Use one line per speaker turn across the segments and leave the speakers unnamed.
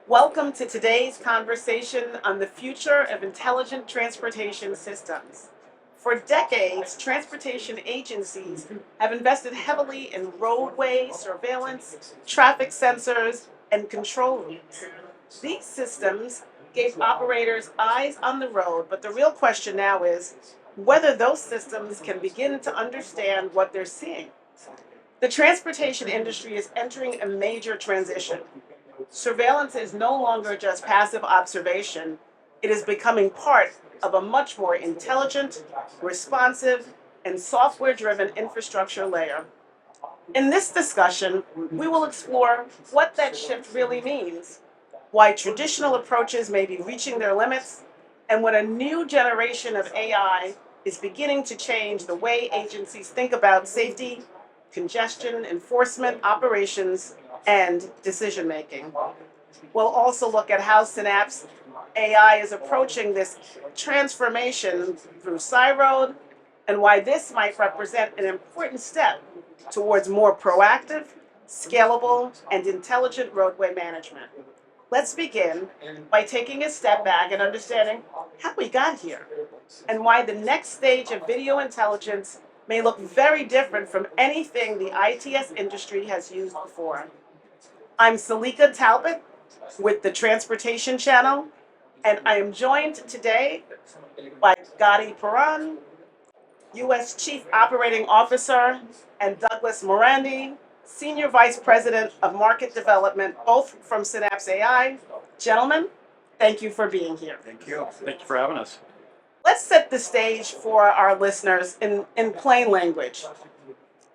Welcome to today's conversation on the future of intelligent transportation systems. For decades, transportation agencies have invested heavily in roadway surveillance, traffic sensors, and control rooms. These systems gave operators eyes on the road, but the real question now is whether those systems can begin to understand what they're seeing. The transportation industry is entering a major transition. Surveillance is no longer just passive observation, it is becoming part of a much more intelligent, responsive, and software driven infrastructure layer. In this discussion, we will explore what that shift really means, why traditional approaches may be reaching their limits, and when a new generation of AI is beginning to change the way agencies think about safety, congestion, enforcement, operations, and decision making. We'll also look at how Synapse AI is approaching this transformation through Cyroad and why this might represent an important step towards more proactive, scalable, and intelligent roadway management. Let's begin by taking a step back and understanding how we got here and why the next stage of video intelligence may look very different from anything the ITS industry has used before. I'm Salika Talbot with the Transportation Channel, and I am joined today by Gadi Paran, U.S. Chief Operating Officer, and Douglas Morandi, Senior Vice President of Market Development, both from Cynapse AI. Gentlemen, thank you for being here.
Thank you.
Thank you for having us.
Let's set the stage for our listeners in plain language.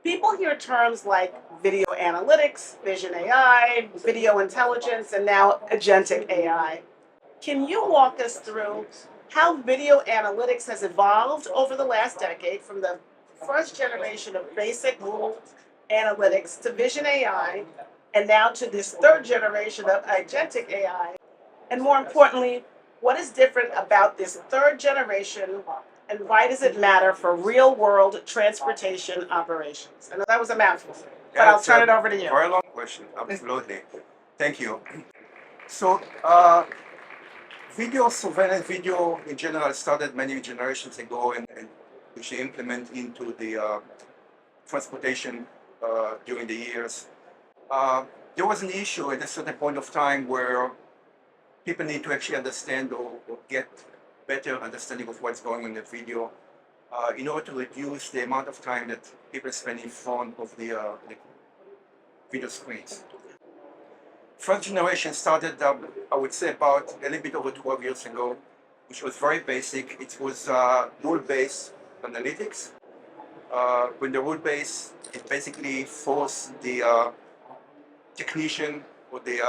People hear terms like video analytics, vision AI, video intelligence, and now agentic AI. Can you walk us through how video analytics has evolved over the last decade from the first generation of basic rule analytics to vision AI, and now to this third generation of agentic AI? And more importantly, what is different about this third generation, and why does it matter for real world transportation operations? I know that was a mouthful, but I'll
It's
turn
a
it over to you.
very long question. Absolutely. Thank you. So, video surveillance, video in general started many generations ago and which they implement into the transportation during the years. There was an issue at a certain point of time where people need to actually understand or get better understanding of what's going on in the video in order to reduce the amount of time that people spend in front of the video screens. First generation started, I would say, about a little bit over 12 years ago, which was very basic. It was rule-based analytics. When the rule-based, it basically forced the technician or the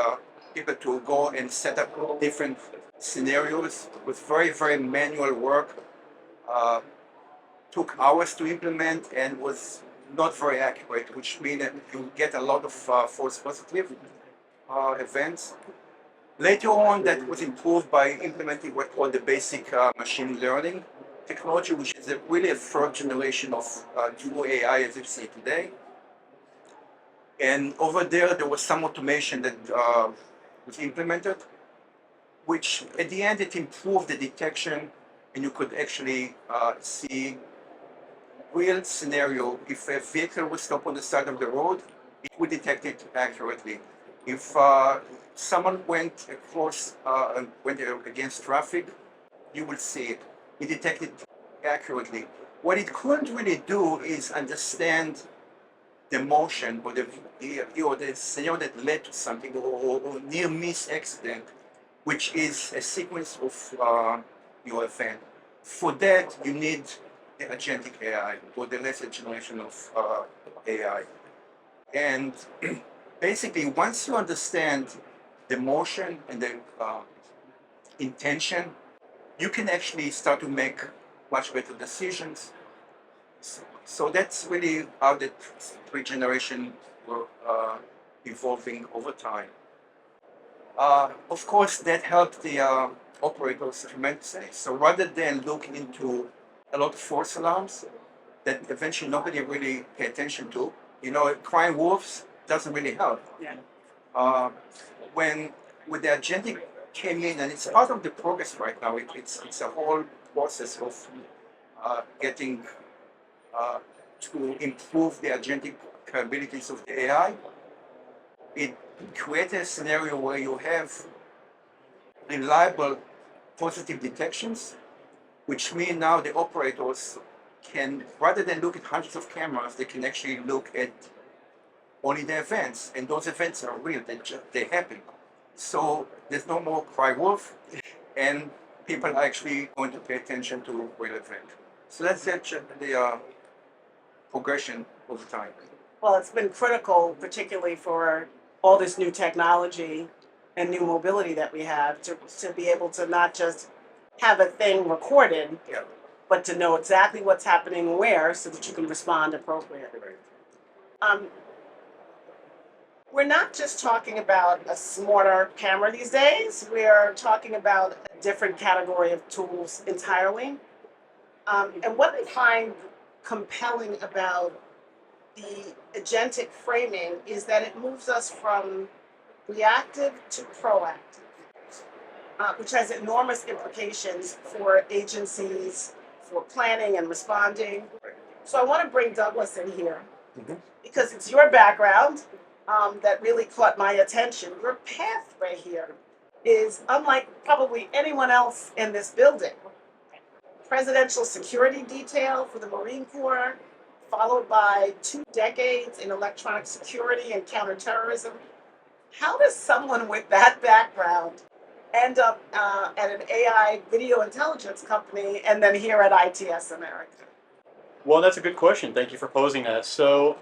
people to go and set up different scenarios with very, very manual work. Took hours to implement and was not very accurate, which means that you get a lot of false positive events. Later on, that was improved by implementing what's called the basic machine learning technology, which is really a third generation of dual AI as you see today. And over there was some automation that was implemented, which at the end it improved the detection, and you could actually see real scenario. If a vehicle would stop on the side of the road, it would detect it accurately. If someone went across and went against traffic, you will see it. It detected accurately. What it couldn't really do is understand the motion or the scenario that led to something or near miss accident, which is a sequence of your event. For that, you need the agentic AI or the latest generation of AI. And basically, once you understand the motion and the intention, you can actually start to make much better decisions. So that's really how the three generations were evolving over time. Of course, that helped the operators tremendously. So rather than look into a lot of false alarms that eventually nobody really pay attention to, crying wolves doesn't really help.
Yeah.
When with the Agentic came in, and it's part of the progress right now. It's a whole process of getting to improve the Agentic capabilities of the AI. It creates a scenario where you have reliable positive detections, which mean now the operators can, rather than look at hundreds of cameras, they can actually look at only the events, and those events are real, they happen. So there's no more cry wolf, and people are actually going to pay attention to real event. So that's the progression over time.
Well, it's been critical, particularly for all this new technology and new mobility that we have, to be able to not just have a thing recorded,
Yeah.
but to know exactly what's happening where so that you can respond appropriately. Um, we're not just talking about a smarter camera these days, we're talking about a different category of tools entirely. And what I find compelling about the agentic framing is that it moves us from reactive to proactive, which has enormous implications for agencies, for planning and responding. So I want to bring Douglas in here
Mhm.
because it's your background that really caught my attention. Your pathway here is unlike probably anyone else in this building. Presidential security detail for the Marine Corps, followed by 2 decades in electronic security and counterterrorism. How does someone with that background end up at an AI video intelligence company and then here at ITS America?
Well, that's a good question. Thank you for posing that. So,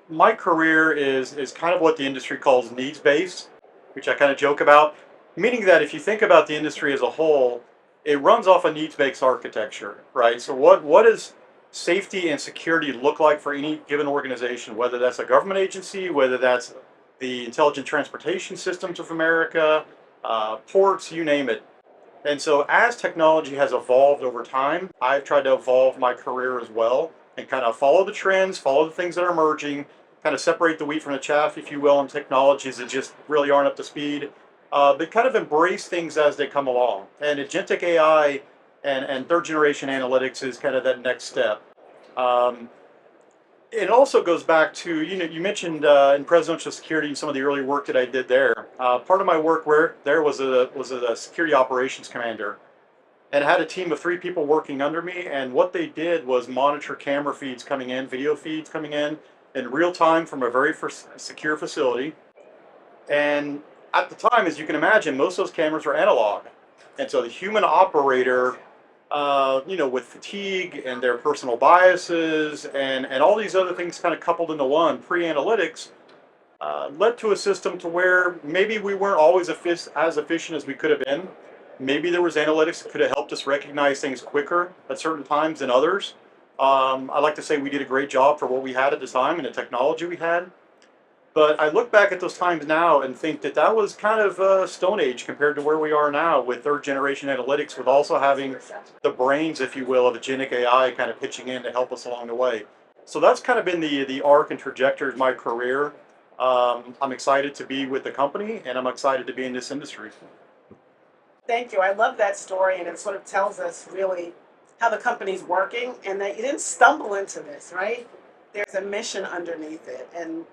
my career is kind of what the industry calls needs based, which I kind of joke about, meaning that if you think about the industry as a whole, it runs off a needs based architecture, right? So, what does safety and security look like for any given organization, whether that's a government agency, whether that's the Intelligent Transportation Systems of America, ports, you name it. And so, as technology has evolved over time, I've tried to evolve my career as well and kind of follow the trends, follow the things that are emerging, kind of separate the wheat from the chaff, if you will, in technologies that just really aren't up to speed, but kind of embrace things as they come along. And agentic AI and third generation analytics is kind of that next step. Um, it also goes back to, you mentioned in presidential security and some of the early work that I did there. Part of my work where there was a security operations commander, and I had a team of 3 people working under me. And what they did was monitor camera feeds coming in, video feeds coming in real time from a very secure facility. And at the time, as you can imagine, most of those cameras were analog, and so the human operator, with fatigue and their personal biases and all these other things kind of coupled into one, pre-analytics, led to a system to where maybe we weren't always as efficient as we could have been. Maybe there was analytics that could have helped us recognize things quicker at certain times than others. I like to say we did a great job for what we had at the time and the technology we had. But I look back at those times now and think that that was kind of Stone Age compared to where we are now with third generation analytics, with also having the brains, if you will, of agentic AI kind of pitching in to help us along the way. So that's kind of been the arc and trajectory of my career. I'm excited to be with the company, and I'm excited to be in this industry.
Thank you. I love that story, and it sort of tells us really how the company's working and that you didn't stumble into this, right? There's a mission underneath it. And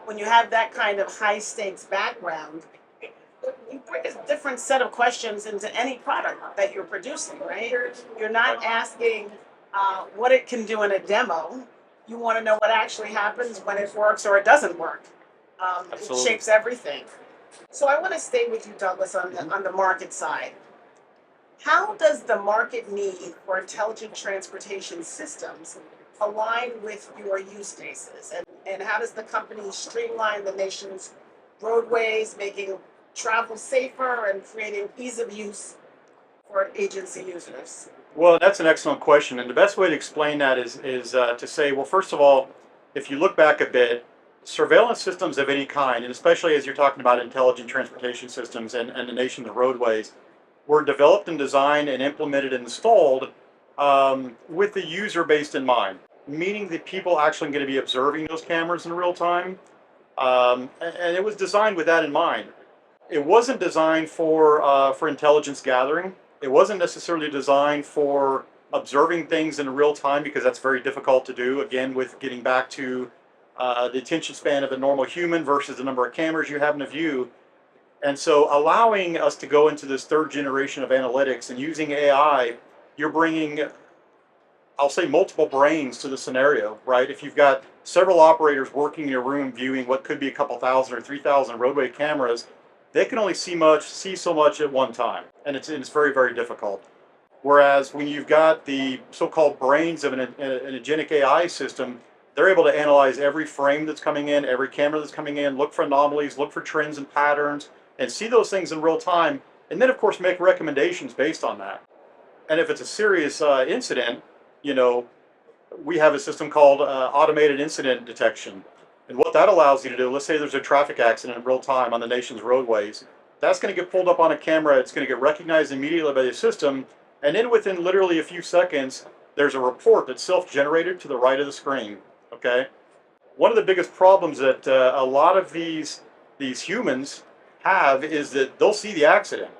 when you have that kind of high stakes background, you bring a different set of questions into any product that you're producing, right? You're not asking what it can do in a demo. You want to know what actually happens when it works or it doesn't work. It
Absolutely.
shapes everything. So I want to stay with you, Douglas, on the market side. How does the market need for intelligent transportation systems align with your use cases? And how does the company streamline the nation's roadways, making travel safer and creating ease of use for agency users?
Well, that's an excellent question, and the best way to explain that is to say, well, first of all, if you look back a bit, surveillance systems of any kind, and especially as you're talking about intelligent transportation systems and the nation's roadways, were developed and designed and implemented and installed with the user based in mind, meaning that people actually going to be observing those cameras in real time. And it was designed with that in mind. It wasn't designed for intelligence gathering. It wasn't necessarily designed for observing things in real time because that's very difficult to do. Again, with getting back to the attention span of a normal human versus the number of cameras you have in a view. And so allowing us to go into this third generation of analytics and using AI, you're bringing, I'll say, multiple brains to the scenario, right? If you've got several operators working in a room viewing what could be a couple thousand or 3,000 roadway cameras, they can only see so much at one time, and it's very, very difficult. Whereas when you've got the so-called brains of an agentic AI system, they're able to analyze every frame that's coming in, every camera that's coming in, look for anomalies, look for trends and patterns, and see those things in real time, and then of course make recommendations based on that. And if it's a serious incident, you know, we have a system called automated incident detection. And what that allows you to do, let's say there's a traffic accident in real time on the nation's roadways. That's going to get pulled up on a camera. It's going to get recognized immediately by the system. And then within literally a few seconds, there's a report that's self-generated to the right of the screen. Okay. One of the biggest problems that a lot of these humans have is that they'll see the accident,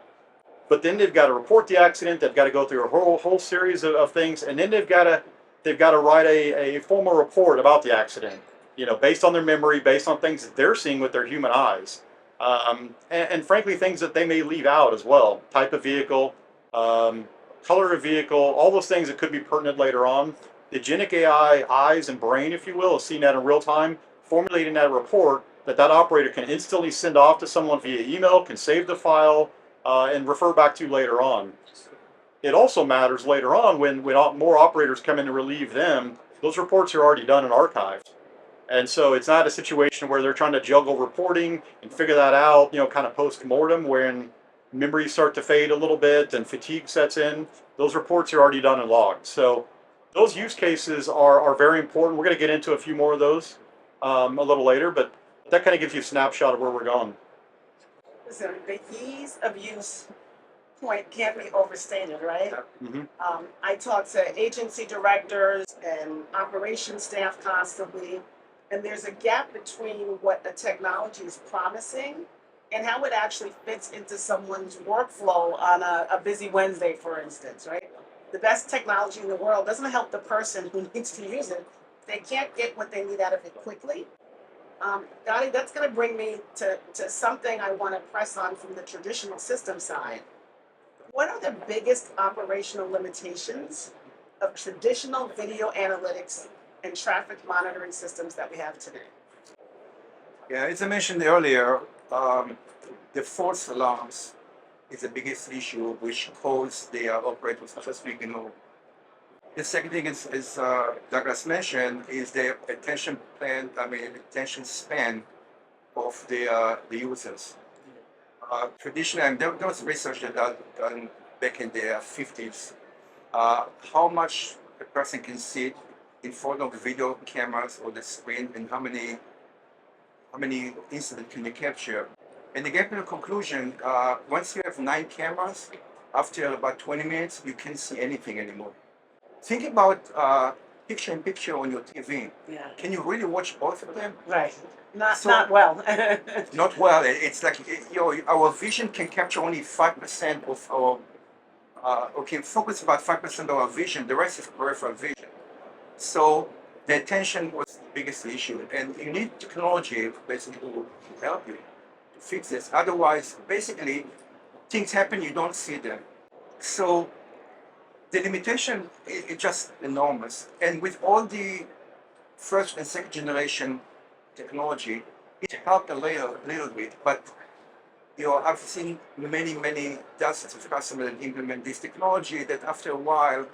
but then they've got to report the accident. They've got to go through a whole series of things, and then they've got to write a formal report about the accident. You know, based on their memory, based on things that they're seeing with their human eyes, and frankly, things that they may leave out as well. Type of vehicle, color of vehicle, all those things that could be pertinent later on. The Agentic AI eyes and brain, if you will, is seeing that in real time, formulating that report that operator can instantly send off to someone via email, can save the file, and refer back to later on. It also matters later on when more operators come in to relieve them, those reports are already done and archived. And so it's not a situation where they're trying to juggle reporting and figure that out, you know, kind of post-mortem when memories start to fade a little bit and fatigue sets in. Those reports are already done and logged. So those use cases are very important. We're going to get into a few more of those a little later, but that kind of gives you a snapshot of where we're going.
Listen, the ease of use point can't be overstated, right?
Mm-hmm.
I talk to agency directors and operations staff constantly, and there's a gap between what the technology is promising and how it actually fits into someone's workflow on a busy Wednesday, for instance, right? The best technology in the world doesn't help the person who needs to use it. They can't get what they need out of it quickly. Gotti, that's going to bring me to something I want to press on from the traditional system side. What are the biggest operational limitations of traditional video analytics and traffic monitoring systems that we have today?
Yeah, as I mentioned earlier, the false alarms is the biggest issue which cause the operators to just ignore. The second thing is, as Douglas mentioned, is the attention span of the users. Traditionally, and there was research that done back in the 50s, how much a person can sit in front of the video cameras or the screen, and how many incidents can you capture. And they came to the conclusion, once you have 9 cameras, after about 20 minutes, you can't see anything anymore. Think about picture-in-picture on your TV.
Yeah.
Can you really watch both of them?
Right. Not
So-
not well.
Not well. It's like our vision can capture only 5% of our, or can focus about 5% of our vision. The rest is peripheral vision. So the attention was the biggest issue, and you need technology basically to help you to fix this. Otherwise, basically, things happen, you don't see them. So the limitation is just enormous. And with all the first and second generation technology, it helped a little bit. But I've seen many dozens of customers that implement this technology that after a while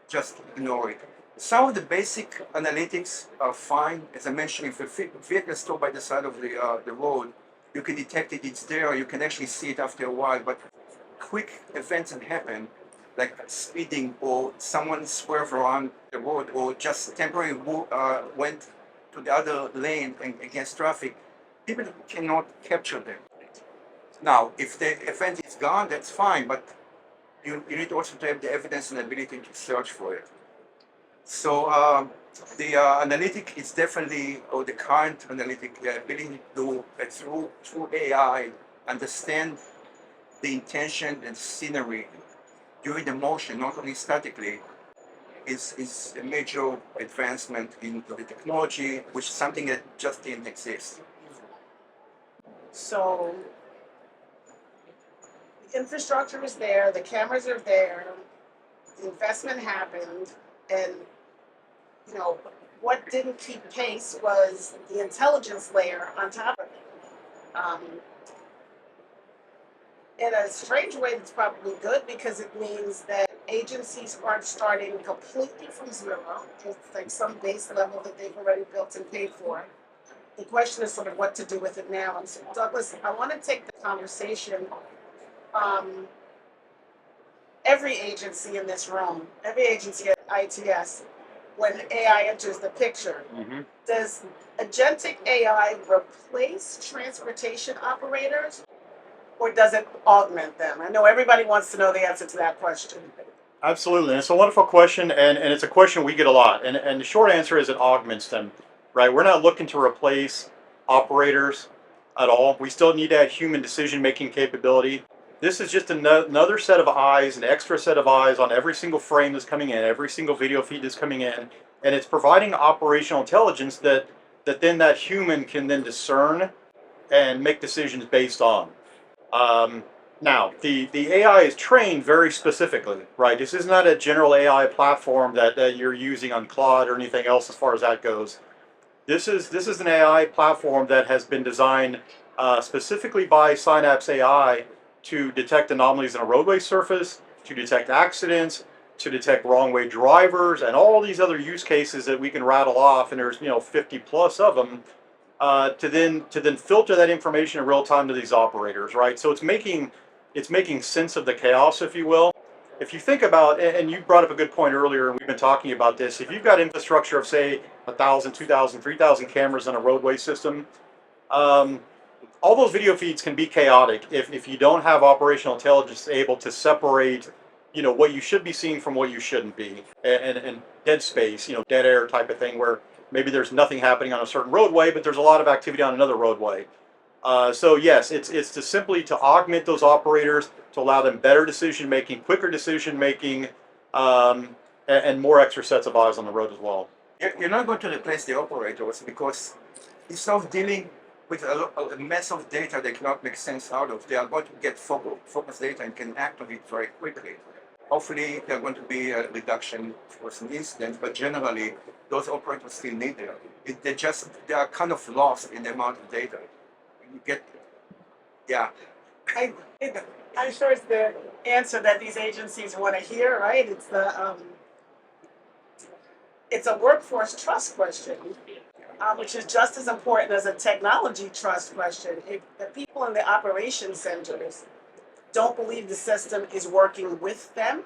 just ignore it. Some of the basic analytics are fine. As I mentioned, if a vehicle is stopped by the side of the road, you can detect it, it's there, you can actually see it after a while. But quick events that happen, like speeding or someone swerved around the road or just temporarily went to the other lane and against traffic, people cannot capture them. Now, if the event is gone, that's fine, but you need also to have the evidence and ability to search for it. So the analytic is definitely, or the current analytic, the ability to through AI understand the intention and scenery during the motion, not only statically, is a major advancement in the technology, which is something that just didn't exist.
So the infrastructure is there, the cameras are there, the investment happened, and you know what didn't keep pace was the intelligence layer on top of it. In a strange way, that's probably good because it means that agencies aren't starting completely from zero. It's like some base level that they've already built and paid for. The question is sort of what to do with it now. And so, Douglas, I want to take the conversation. Um, every agency in this room, every agency at ITS, when AI enters the picture, does Agentic AI replace transportation operators or does it augment them? I know everybody wants to know the answer to that question.
Absolutely. And it's a wonderful question, and it's a question we get a lot. And the short answer is it augments them, right? We're not looking to replace operators at all. We still need that human decision-making capability. This is just another set of eyes, an extra set of eyes on every single frame that's coming in, every single video feed that's coming in, and it's providing operational intelligence that then that human can then discern and make decisions based on. Now, the AI is trained very specifically, right? This is not a general AI platform that you're using on Claude or anything else as far as that goes. This is an AI platform that has been designed specifically by Cynapse.ai to detect anomalies in a roadway surface, to detect accidents, to detect wrong way drivers, and all these other use cases that we can rattle off, and there's 50 plus of them. To then filter that information in real time to these operators, right? So it's making sense of the chaos, if you will. If you think about, and you brought up a good point earlier, and we've been talking about this. If you've got infrastructure of say 1,000, 2,000, 3,000 cameras on a roadway system, all those video feeds can be chaotic if you don't have operational intelligence able to separate, what you should be seeing from what you shouldn't be, and dead space, dead air type of thing, where maybe there's nothing happening on a certain roadway, but there's a lot of activity on another roadway. So yes, it's to simply to augment those operators to allow them better decision making, quicker decision making, and more extra sets of eyes on the road as well.
You're not going to replace the operators because instead of dealing with a mess of data they cannot make sense out of, they are going to get focused data and can act on it very quickly. Hopefully, there are going to be a reduction for some incidents, but generally, those operators still need them. They are kind of lost in the amount of data. You get, yeah.
I'm sure it's the answer that these agencies want to hear, right? It's a workforce trust question, which is just as important as a technology trust question. If the people in the operation centers don't believe the system is working with them,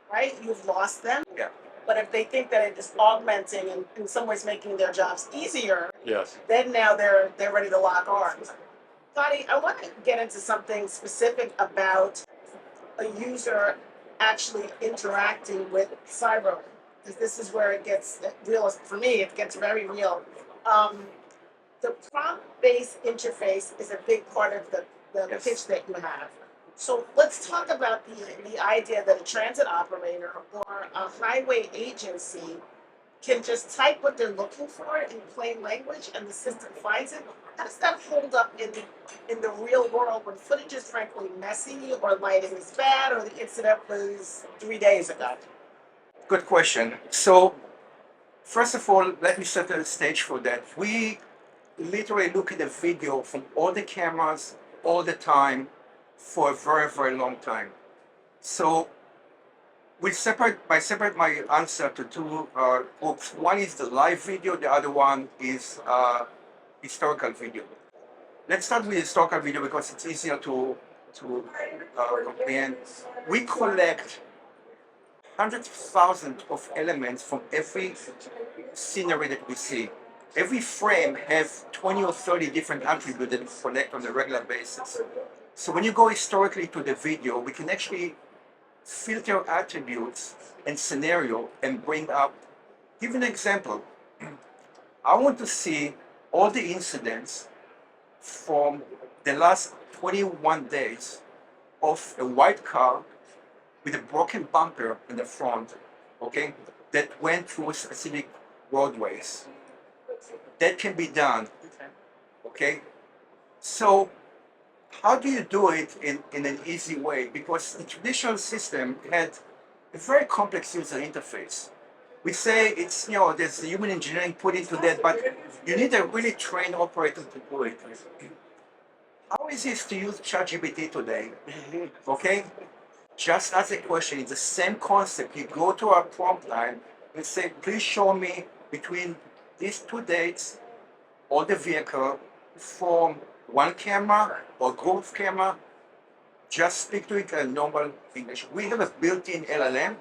right? You've lost them.
Yeah.
But if they think that it is augmenting and in some ways making their jobs easier,
Yes.
then now they're ready to lock arms. Gotti, I want to get into something specific about a user actually interacting with cyber, because this is where it gets real. For me, it gets very real. The prompt-based interface is a big part of the
Yes.
pitch that you have. So let's talk about the idea that a transit operator or a highway agency can just type what they're looking for in plain language and the system finds it. How does that hold up in the real world when footage is frankly messy or lighting is bad or the incident was 3 days ago?
Good question. So, first of all, let me set the stage for that. We literally look at the video from all the cameras all the time for a very, very long time. So, I separate my answer to two groups. One is the live video, the other one is historical video. Let's start with historical video because it's easier to comprehend. We collect hundreds of thousands of elements from every scenery that we see. Every frame has 20 or 30 different attributes that we collect on a regular basis. So when you go historically to the video, we can actually filter attributes and scenario and bring up Give an example. I want to see all the incidents from the last 21 days of a white car with a broken bumper in the front, okay, that went through specific roadways. That can be done, okay? So how do you do it in an easy way? Because the traditional system had a very complex user interface. We say it's, there's human engineering put into that, but you need a really trained operator to do it. How easy is to use ChatGPT today? Okay? Just ask a question. It's the same concept. You go to our prompt line and say, please show me between these two dates all the vehicle from one camera or group of camera. Just speak to it in normal English. We have a built-in LLM.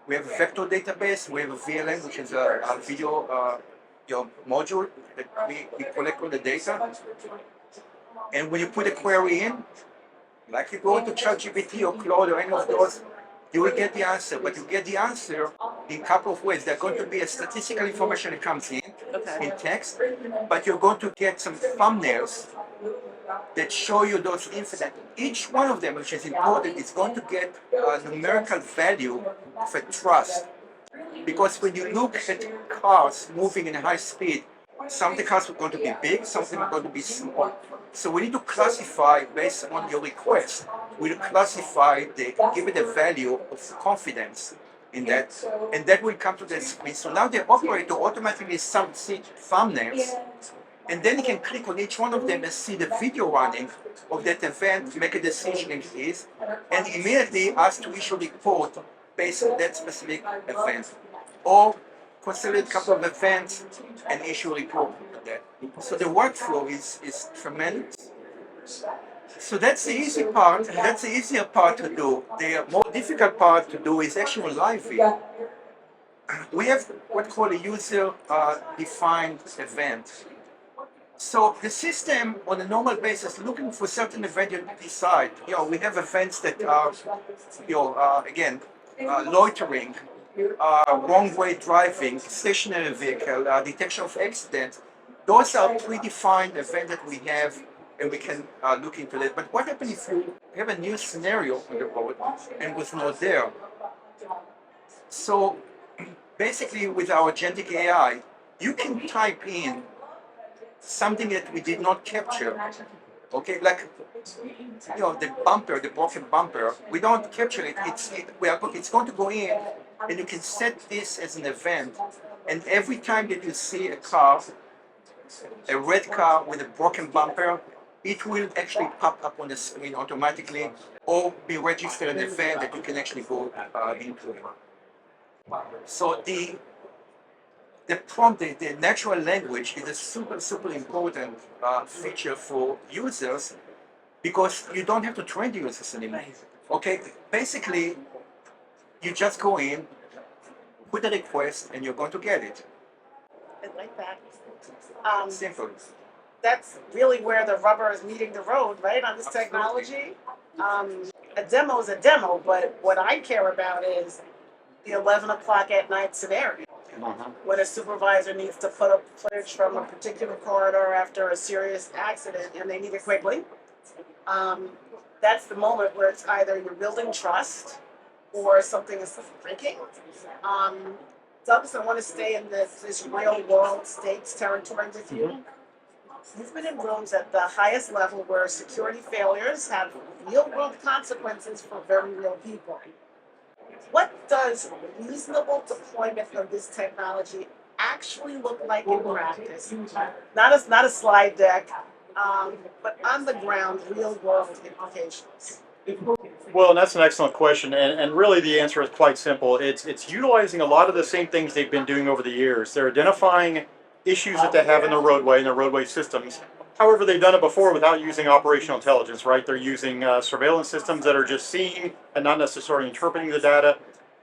We have a vector database. We have a VLM, which is a video module that we collect all the data. And when you put a query in, like you go into ChatGPT or Claude or any of those, you will get the answer. But you get the answer in a couple of ways. There's going to be a statistical information that comes in text, but you're going to get some thumbnails that show you those incidents. Each one of them, which is important, is going to get a numerical value of a trust. Because when you look at cars moving in high speed, some of the cars are going to be big, some of them are going to be small. So we need to classify based on your request. We'll classify, give it a value of confidence in that, and that will come to the screen. So now the operator automatically sees thumbnails, and then he can click on each one of them and see the video running of that event, make a decision if it is, and immediately ask to issue a report based on that specific event. Or consider a couple of events and issue a report on that. So the workflow is tremendous. So that's the easy part. That's the easier part to do. The more difficult part to do is actual live video. We have what's called a user-defined event. So the system, on a normal basis, looking for certain event you decide. We have events that are, again, loitering, wrong way driving, stationary vehicle, detection of accidents. Those are predefined events that we have, and we can look into that. But what happens if you have a new scenario on the road and was not there? So basically, with our Agentic AI, you can type in something that we did not capture. Okay, like the bumper, the broken bumper, we don't capture it. It's going to go in, and you can set this as an event. And every time that you see a car, a red car with a broken bumper, it will actually pop up on the screen automatically, or be registered an event that you can actually go into. So the prompt, the natural language is a super important feature for users, because you don't have to train the users anymore. Okay, basically, you just go in, put a request, and you're going to get it.
I like that.
Simple.
That's really where the rubber is meeting the road, right, on this technology. A demo is a demo, but what I care about is the 11 o'clock at night scenario. When a supervisor needs to put up footage from a particular corridor after a serious accident and they need it quickly. That's the moment where it's either you're building trust or something is breaking. Douglas, I want to stay in this real world stakes territory with you. You've been in rooms at the highest level where security failures have real world consequences for very real people. What does reasonable deployment of this technology actually look like in practice? Not a slide deck, but on the ground, real world implications.
Well, and that's an excellent question, and really the answer is quite simple. It's utilizing a lot of the same things they've been doing over the years. They're identifying issues that they have in their roadway and their roadway systems. However, they've done it before without using operational intelligence, right? They're using surveillance systems that are just seeing and not necessarily interpreting the data.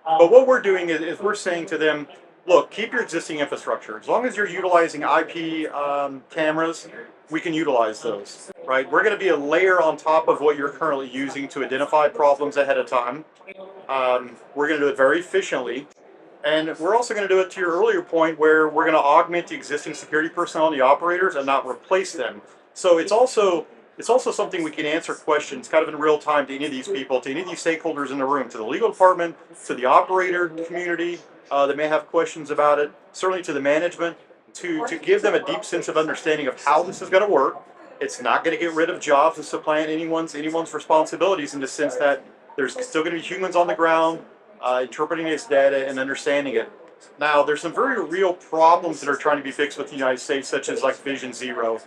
But what we're doing is we're saying to them, look, keep your existing infrastructure. As long as you're utilizing IP cameras, we can utilize those, right? We're going to be a layer on top of what you're currently using to identify problems ahead of time. We're going to do it very efficiently. And we're also going to do it to your earlier point where we're going to augment the existing security personnel and the operators and not replace them. So it's also something we can answer questions kind of in real time to any of these people, to any of these stakeholders in the room, to the legal department, to the operator community that may have questions about it, certainly to the management, to give them a deep sense of understanding of how this is going to work. It's not going to get rid of jobs and supplant anyone's responsibilities in the sense that there's still going to be humans on the ground interpreting this data and understanding it. Now, there's some very real problems that are trying to be fixed with the United States, such as like Vision Zero.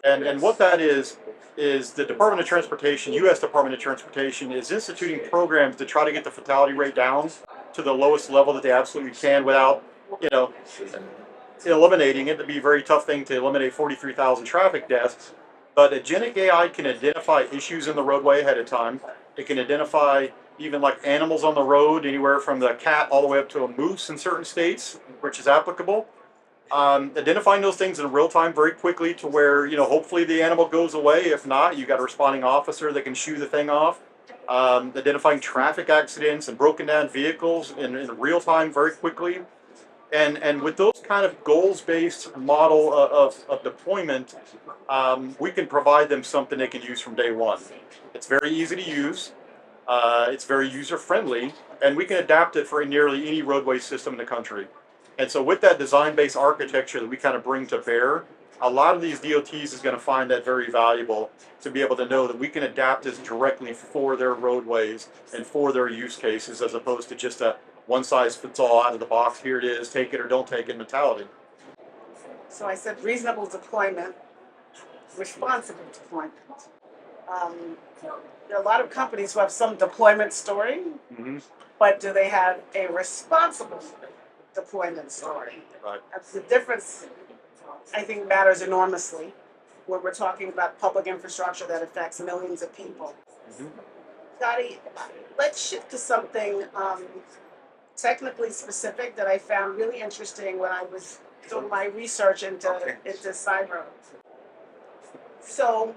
And what that is the Department of Transportation, U.S. Department of Transportation, is instituting programs to try to get the fatality rate down to the lowest level that they absolutely can without, you know, eliminating it. It'd be a very tough thing to eliminate 43,000 traffic deaths. But Agentic AI can identify issues in the roadway ahead of time. It can identify even like animals on the road, anywhere from the cat all the way up to a moose in certain states, which is applicable. Identifying those things in real time very quickly to where, hopefully the animal goes away. If not, you got a responding officer that can shoo the thing off. Identifying traffic accidents and broken down vehicles in real time very quickly. And with those kind of goals-based model of deployment, we can provide them something they can use from day one. It's very easy to use. It's very user-friendly, and we can adapt it for nearly any roadway system in the country. And so with that design-based architecture that we kind of bring to bear, a lot of these DOTs is going to find that very valuable to be able to know that we can adapt this directly for their roadways and for their use cases, as opposed to just a one-size-fits-all out of the box, here it is, take it or don't take it mentality.
So I said reasonable deployment, responsible deployment. There are a lot of companies who have some deployment story,
Mm-hmm.
but do they have a responsible deployment story?
Right.
That's the difference, I think, matters enormously when we're talking about public infrastructure that affects millions of people.
Mm-hmm.
Scotty, let's shift to something technically specific that I found really interesting when I was doing my research into cyber. So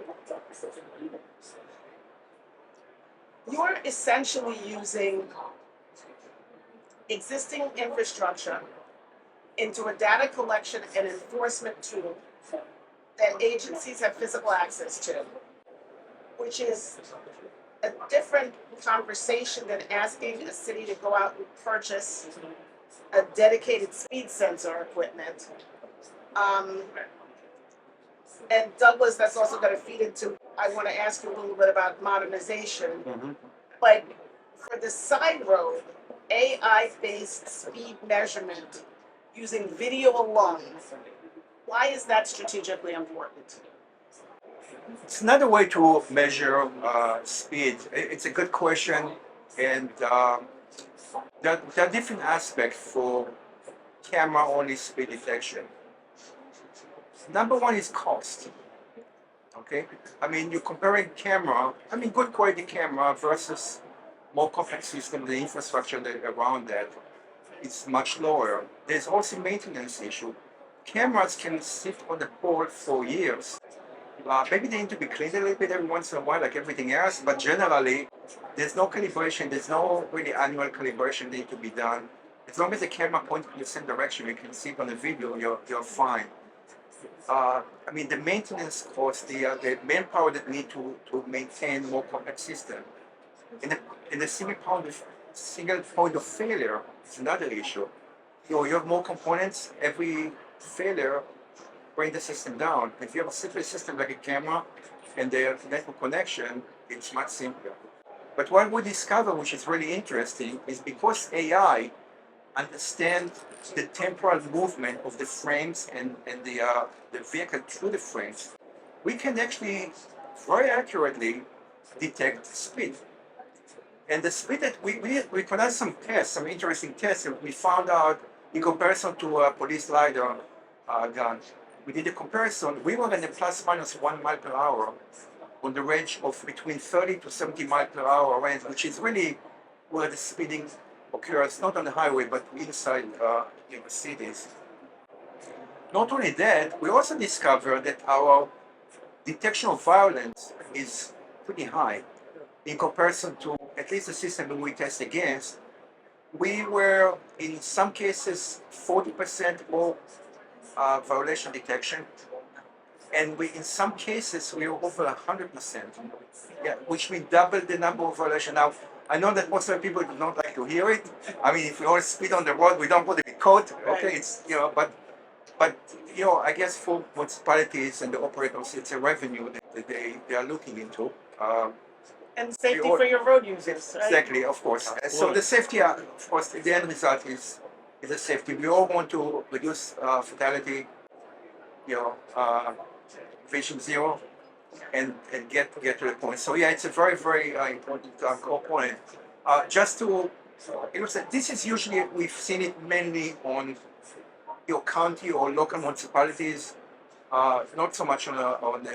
you're essentially using existing infrastructure into a data collection and enforcement tool that agencies have physical access to, which is a different conversation than asking a city to go out and purchase a dedicated speed sensor equipment. And Douglas, that's also going to feed into, I want to ask you a little bit about modernization.
Mm-hmm.
But for the side road, AI-based speed measurement using video alone, why is that strategically important?
It's another way to measure speed. It's a good question, and there are different aspects for camera-only speed detection. Number one is cost. Okay, I mean you're comparing good quality camera versus more complex system, the infrastructure around that. It's much lower. There's also maintenance issue. Cameras can sit on the pole for years. Maybe they need to be cleaned a little bit every once in a while, like everything else, but generally, there's no calibration, there's no really annual calibration need to be done. As long as the camera points in the same direction, you can see it on the video, you're fine. The maintenance costs, the manpower that need to maintain more complex system. And the single point of failure is another issue. You have more components, every failure bring the system down. If you have a simple system like a camera and the network connection, it's much simpler. But what we discover, which is really interesting, is because AI understands the temporal movement of the frames and the vehicle through the frames, we can actually very accurately detect speed. And the speed that we conducted some interesting tests, and we found out in comparison to a police LiDAR gun. We did a comparison. We were in a plus minus 1 mile per hour on the range of between 30 to 70 mile per hour range, which is really where the speeding occurs, not on the highway, but inside cities. Not only that, we also discovered that our detection of violence is pretty high in comparison to at least the system that we test against. we were in some cases 40% more violation detection, and we in some cases we were over 100%. Yeah, which means double the number of violations. Now, I know that most of the people do not like to hear it. I mean, if we all speed on the road, we don't put it in code. Okay, it's but I guess for municipalities and the operators, it's a revenue that they are looking into.
And safety for your road users, right?
Exactly, of course. So the safety, of course, the end result is the safety. We all want to reduce fatality, vision zero, and get to the point. So yeah, it's a very important component. Just to illustrate, this is usually we've seen it mainly on your county or local municipalities, not so much on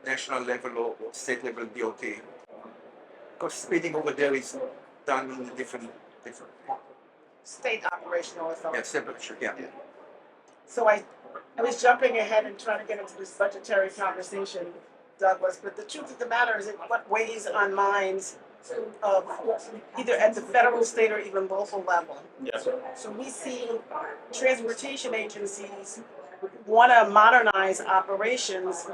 national level or state level DOT. Because speeding over there is done in a different.
State operational authority.
Yeah, separate. Yeah.
So I was jumping ahead and trying to get into this budgetary conversation, Douglas, but the truth of the matter is what weighs on minds of either at the federal, state, or even local level.
Yes.
So we see transportation agencies want to modernize operations,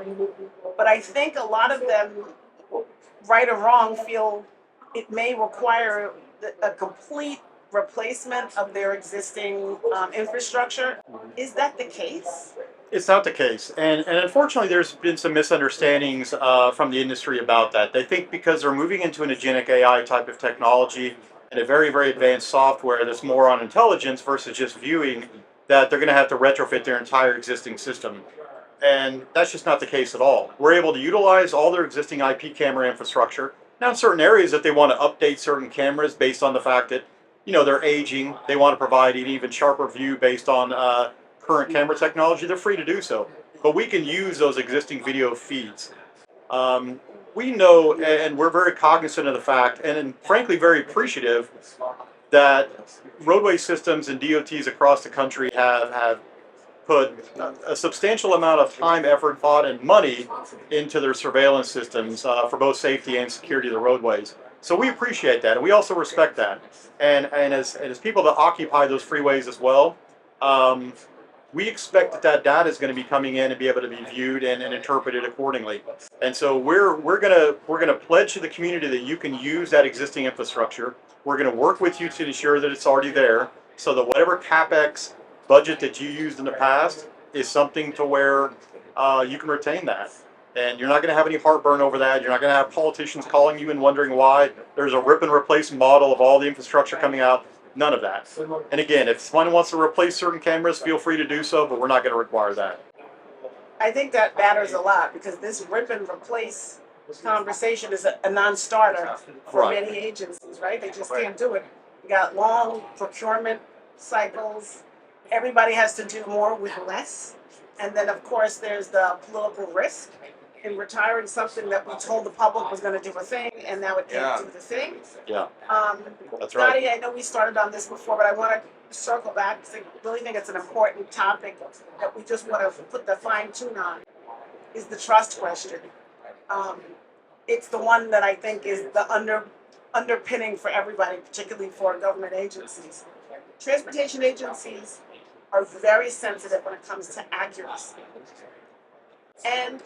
but I think a lot of them, right or wrong, feel it may require a complete replacement of their existing infrastructure. Is that the case?
It's not the case, and unfortunately, there's been some misunderstandings from the industry about that. They think because they're moving into an agentic AI type of technology and a very advanced software that's more on intelligence versus just viewing, that they're going to have to retrofit their entire existing system, and that's just not the case at all. We're able to utilize all their existing IP camera infrastructure. Now, in certain areas that they want to update certain cameras based on the fact that they're aging, they want to provide an even sharper view based on current camera technology, they're free to do so. But we can use those existing video feeds. We know, and we're very cognizant of the fact, and frankly very appreciative, that roadway systems and DOTs across the country have put a substantial amount of time, effort, thought, and money into their surveillance systems for both safety and security of the roadways. So we appreciate that, and we also respect that. And as people that occupy those freeways as well, we expect that data is going to be coming in and be able to be viewed and interpreted accordingly. And so we're gonna pledge to the community that you can use that existing infrastructure. We're going to work with you to ensure that it's already there, so that whatever capex budget that you used in the past is something to where you can retain that. And you're not going to have any heartburn over that. You're not going to have politicians calling you and wondering why there's a rip and replace model of all the infrastructure coming out. None of that. And again, if someone wants to replace certain cameras, feel free to do so, but we're not going to require that.
I think that matters a lot because this rip and replace conversation is a non-starter for
Right.
many agencies, right? They just can't do it. You got long procurement cycles. Everybody has to do more with less. And then, of course, there's the political risk in retiring something that we told the public was going to do a thing, and now it can't do the thing.
Yeah,
Um,
that's right.
Nadia, I know we started on this before, but I want to circle back because I really think it's an important topic that we just want to put the fine tune on, is the trust question. It's the one that I think is the underpinning for everybody, particularly for government agencies. Transportation agencies are very sensitive when it comes to accuracy and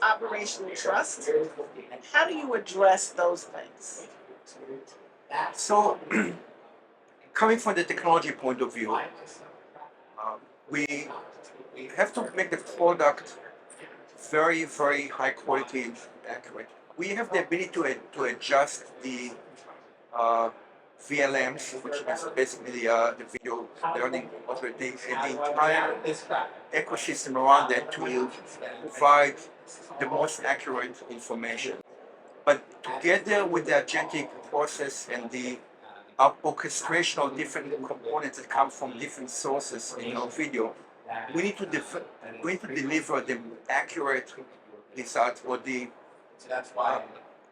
operational trust. How do you address those things?
So, coming from the technology point of view, we have to make the product very high quality and accurate. We have the ability to adjust the VLMs, which is basically the video learning algorithm, and the entire ecosystem around that to provide the most accurate information. But together with the agentic process and the orchestration of different components that come from different sources in our video, we need to deliver the accurate result or the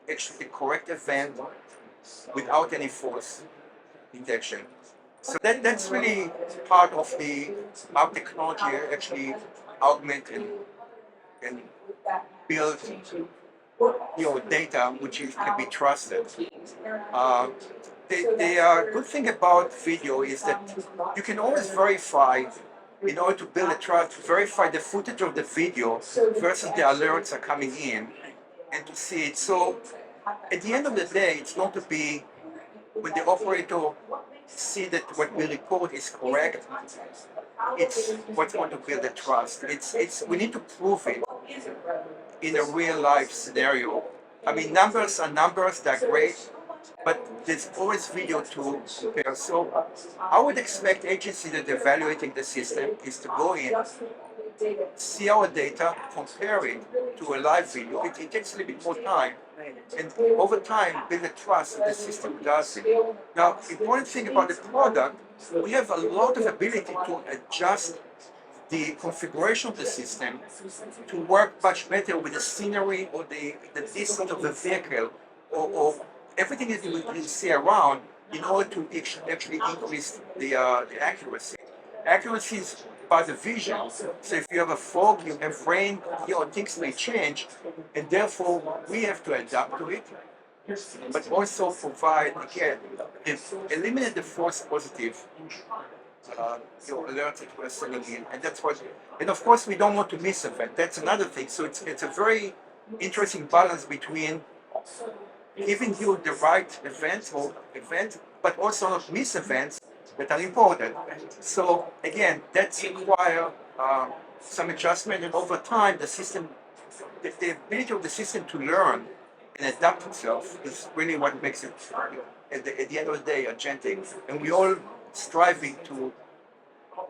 actually the correct event without any false detection. So that's really part of our technology actually augment and build data which can be trusted. The good thing about video is that you can always verify, in order to build a trust, verify the footage of the video versus the alerts are coming in and to see it. So at the end of the day, it's going to be when the operator see that what we report is correct, it's what's going to build the trust. It's we need to prove it in a real life scenario. I mean, numbers are numbers, they're great, but there's always video to compare. So I would expect agencies that are evaluating the system is to go in, see our data, compare it to a live video. It takes a little bit more time, and over time build a trust that the system does it. Now, important thing about the product, we have a lot of ability to adjust the configuration of the system to work much better with the scenery or the distance of the vehicle or everything that you see around in order to actually increase the accuracy. Accuracy is by the vision. So if you have a fog, you have rain, things may change, and therefore we have to adapt to it, but also provide, again, eliminate the false positive alerts that we're sending in, and that's what. And of course, we don't want to miss event. That's another thing. So it's a very interesting balance between giving you the right event, but also not miss events that are important. So again, that's require some adjustment, and over time, the ability of the system to learn and adapt itself is really what makes it, at the end of the day, agentic. And we all striving to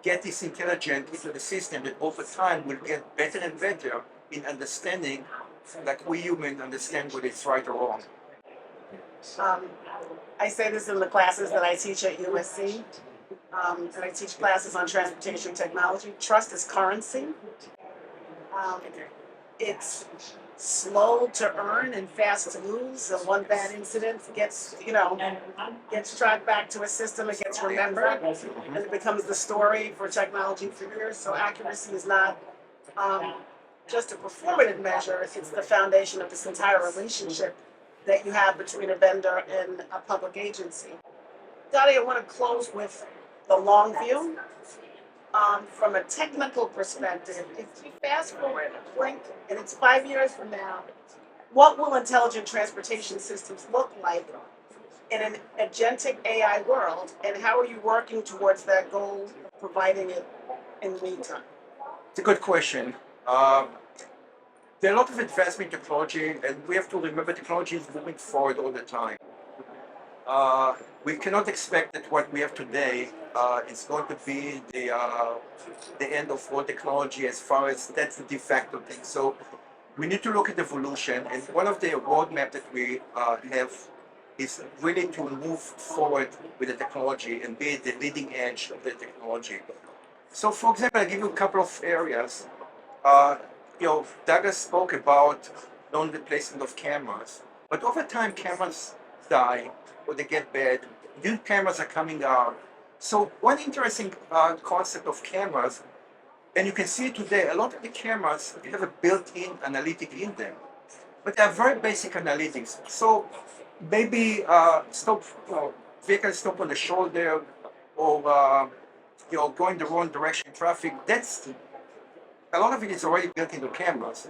get this intelligence into the system that over time will get better and better in understanding, like we humans understand whether it's right or wrong.
Um, I say this in the classes that I teach at USC, and I teach classes on transportation technology. Trust is currency. Um, it's slow to earn and fast to lose. So one bad incident gets tracked back to a system, it gets remembered, and it becomes the story for technology for years. So accuracy is not just a performative measure, it's the foundation of this entire relationship that you have between a vendor and a public agency. Dottie, I want to close with the long view. From a technical perspective, if we fast forward a blink and it's 5 years from now, what will intelligent transportation systems look like in an agentic AI world, and how are you working towards that goal of providing it in the meantime?
It's a good question. There are a lot of advancement in technology, and we have to remember technology is moving forward all the time. We cannot expect that what we have today is going to be the end of all technology as far as that's the de facto thing. So we need to look at evolution, and one of the roadmap that we have is really to move forward with the technology and be at the leading edge of the technology. So, for example, I'll give you a couple of areas. Douglas spoke about non-replacement of cameras, but over time cameras die or they get bad. New cameras are coming out. So one interesting concept of cameras, and you can see today, a lot of the cameras have a built-in analytic in them, but they are very basic analytics. So maybe vehicle stop on the shoulder, or going the wrong direction in traffic. That's a lot of it is already built into cameras,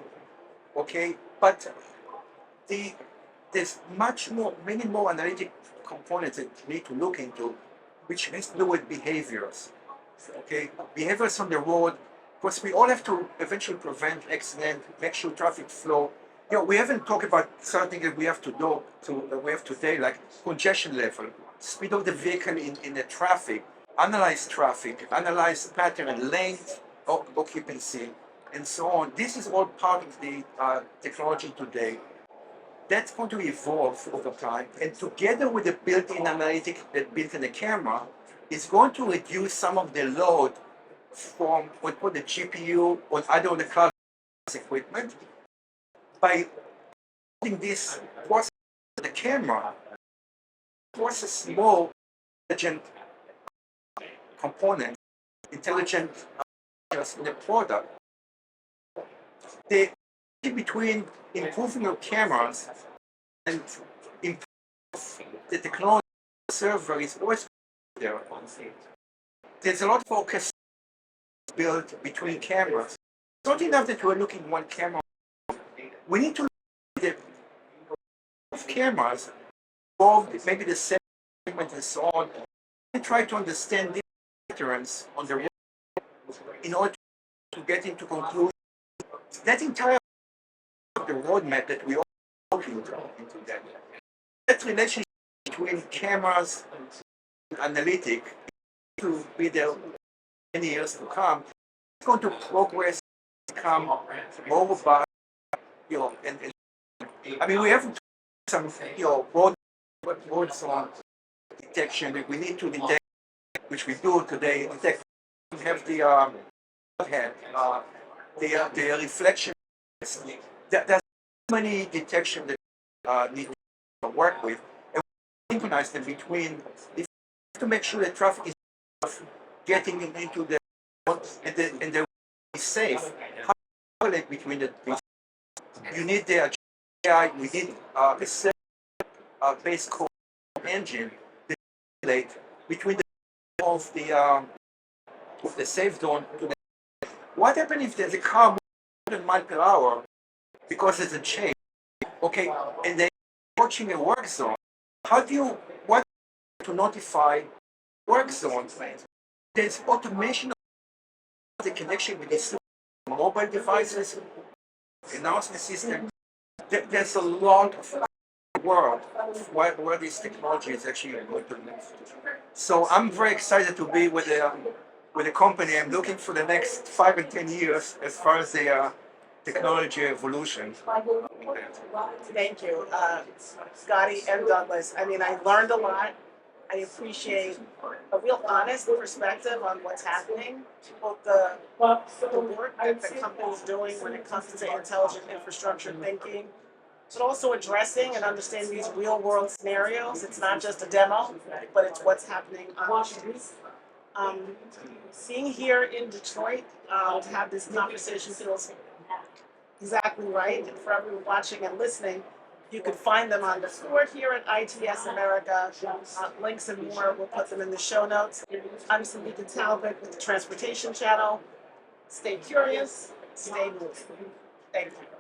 okay? But there's many more analytic components that you need to look into, which has to do with behaviors, okay? Behaviors on the road, because we all have to eventually prevent accident, make sure traffic flow. We haven't talked about something that we have to do that we have today, like congestion level, speed of the vehicle in the traffic, analyze pattern and length, occupancy, and so on. This is all part of the technology today. That's going to evolve over time, and together with the built-in analytics that built in the camera, is going to reduce some of the load from what the GPU or other of the cloud equipment by putting this process the camera process more intelligent components, intelligent in the product. The between improving your cameras and improve the technology server is always there. There's a lot of focus built between cameras. It's not enough that we're looking one camera. We need to look at the of cameras, involved maybe the segment and so on, and try to understand the patterns on the road in order to get into conclusion. That entire the roadmap that we all looking into that relationship between cameras and analytic to be there many years to come. It's going to progress, become more robust, and I mean we have some roads on detection that we need to detect, which we do today. Detect we have the reflection. There's many detection that need to work with, and we synchronize them between to make sure that traffic is getting into the and the safe. How to relate between the you need the AI, we need a set base code engine that relate between the safe zone to the. What happens if there's a car more than mile per hour because it's a chain? Okay, and they're approaching a work zone. How do you what to notify work zones? There's automation of the connection with these mobile devices, announcement system. There's a lot of world where this technology is actually going to move. So I'm very excited to be with the company. I'm looking for the next 5 and 10 years as far as the technology evolution.
Thank you, Scotty and Douglas. I mean, I learned a lot. I appreciate a real honest perspective on what's happening, both the work that the company's doing when it comes to intelligent infrastructure thinking, but also addressing and understanding these real world scenarios. It's not just a demo, but it's what's happening on the streets. Being here in Detroit to have this conversation feels exactly right. And for everyone watching and listening, you can find them on the floor here at ITS America. Links and more, we'll put them in the show notes. I'm Samika Talbot with the Transportation Channel. Stay curious, stay moving. Thank you.